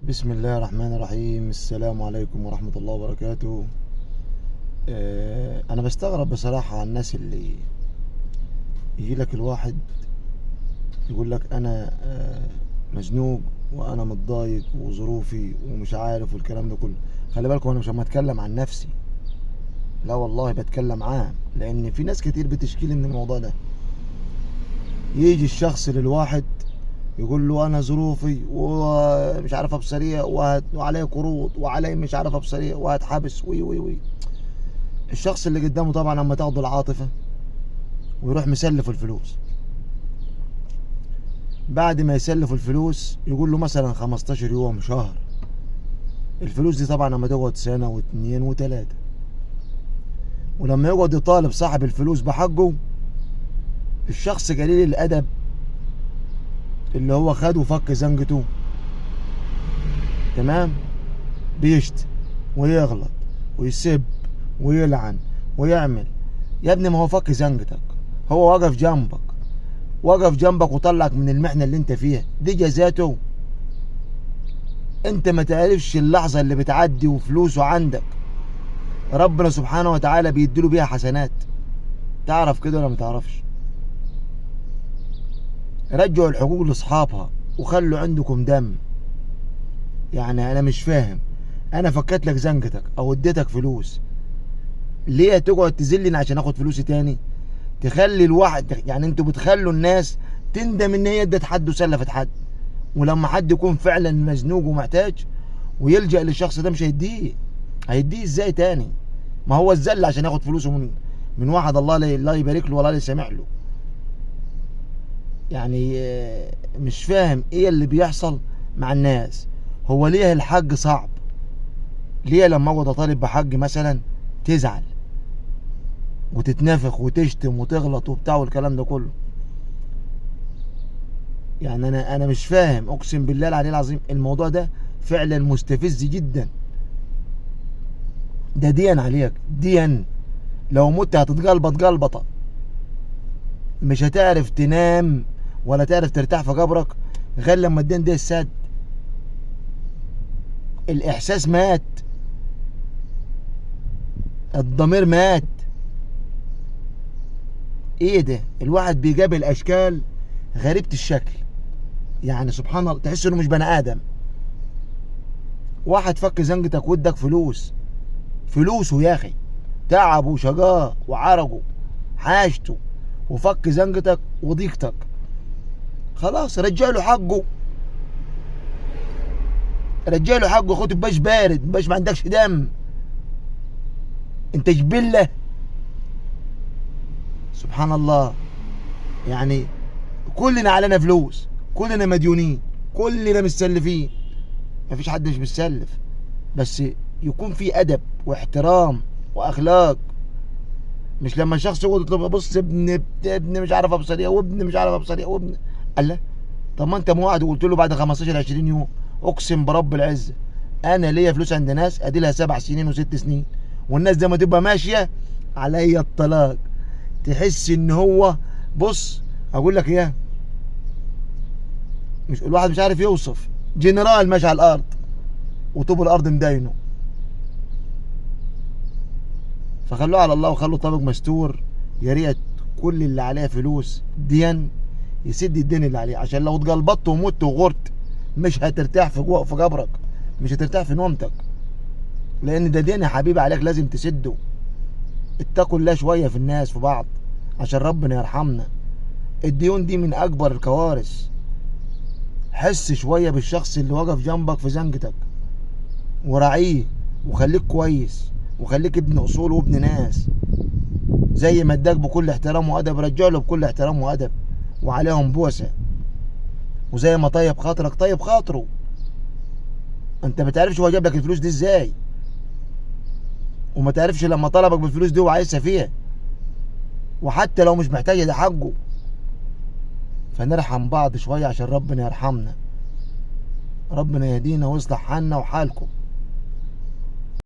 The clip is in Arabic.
بسم الله الرحمن الرحيم. السلام عليكم ورحمة الله وبركاته. أنا بستغرب بصراحة على الناس اللي يجي لك الواحد يقول لك أنا مزنوق وأنا متضايق وظروفي ومش عارف والكلام ده كله. خلي بالكم أنا مش لما أتكلم عن نفسي، لا والله بتكلم عام، لأن في ناس كتير بتشكي لي من الموضوع ده. يجي الشخص للواحد يقول له انا ظروفي ومش عارف ابصريه وعلي قروض وعلي مش عارف ابصريه وهتحبس وي وي وي. الشخص اللي قدامه طبعا لما تاخده العاطفه ويروح مسلف الفلوس. بعد ما يسلف الفلوس يقول له مثلا 15 يوم شهر. الفلوس دي طبعا لما تقعد سنه واثنين وثلاثه، ولما يقعد يطالب صاحب الفلوس بحقه، الشخص قليل الادب اللي هو خد وفك زنقته، تمام، بيشتم ويغلط ويسب ويلعن ويعمل. يا ابني ما هو فك زنقتك، هو وقف جنبك وطلعك من المحنة اللي انت فيها دي، جزاته. انت ما تعرفش اللحظة اللي بتعدي وفلوسه عندك ربنا سبحانه وتعالى بيديله بيها حسنات. تعرف كده ولا ما تعرفش؟ رجعوا الحقوق لاصحابها وخلوا عندكم دم. يعني انا مش فاهم، انا فكيت لك زنقتك او اديتك فلوس، ليه تقعد تذلني عشان اخد فلوسي تاني؟ تخلي الواحد، يعني انتوا بتخلوا الناس تندم ان هي ادت حد وسلفت حد، ولما حد يكون فعلا مزنوق ومحتاج ويلجأ للشخص ده مش هيديه ازاي تاني؟ ما هو الذل عشان ياخد فلوسه من واحد الله لا يبارك له ولا يسامح له. يعني مش فاهم ايه اللي بيحصل مع الناس. هو ليه الحق صعب؟ ليه لما اقعد اطالب بحق مثلا تزعل وتتنفخ وتشتم وتغلط وبتاع والكلام ده كله؟ يعني انا مش فاهم، اقسم بالله العلي العظيم الموضوع ده فعلا مستفز جدا. ده دين عليك، دين. لو مت هتتجلبط جلبطه، مش هتعرف تنام ولا تعرف ترتاح في قبرك غير لما الدين ده يسد. الاحساس مات، الضمير مات. ايه ده؟ الواحد بيقابل اشكال غريبة الشكل، يعني سبحان الله تحس انه مش بني ادم. واحد فك زنقتك وادك فلوسه يا اخي، تعبه وشقاه وعرقه حاجته، وفك زنقتك وضيقتك، خلاص رجع له حقه. اخوته، مبقاش بارد، مبقاش ما عندكش دم، انت جبله. سبحان الله. يعني كلنا علينا فلوس، كلنا مديونين، كلنا متسلفين، مفيش حد مش متسلف، بس يكون في ادب واحترام واخلاق. مش لما الشخص يقعد يطلب بص ابن مش عارف ابصريه وابن مش عارف ابصريه وابن، الله. طب ما انت موعد وقلت له بعد 15 20 يوم. اقسم برب العزه انا ليا فلوس عند ناس ادي لها 7 سنين و6 سنين، والناس دي ما تبقى ماشيه عليا الطلاق. تحس ان هو، بص اقول لك ايه، مش الواحد مش عارف يوصف، جنرال ماشي على الارض وطوب الارض مداينه. فخلوه على الله وخلوا طابق مستور. يا ريت كل اللي عليه فلوس دين يسد الدين اللي عليه، عشان لو اتجلبطت ومت وغرت مش هترتاح في قبرك، مش هترتاح في نومتك، لان ده دين يا حبيبي عليك لازم تسده. اتقوا الله شويه في الناس في بعض عشان ربنا يرحمنا. الديون دي من اكبر الكوارث. حس شويه بالشخص اللي وقف جنبك في زنقتك وراعيه، وخليك كويس، وخليك ابن اصول وابن ناس. زي ما اداك بكل احترام وادب رجع له بكل احترام وادب وعليهم بوسه. وزي ما طيب خاطرك طيب خاطره. انت ما تعرفش هو جاب لك الفلوس دي ازاي، وما تعرفش لما طلبك بالفلوس دي هو عايزها فيها، وحتى لو مش محتاجه ده حقه. فنرحم بعض شويه عشان ربنا يرحمنا، ربنا يهدينا ويصلح حالنا وحالكم.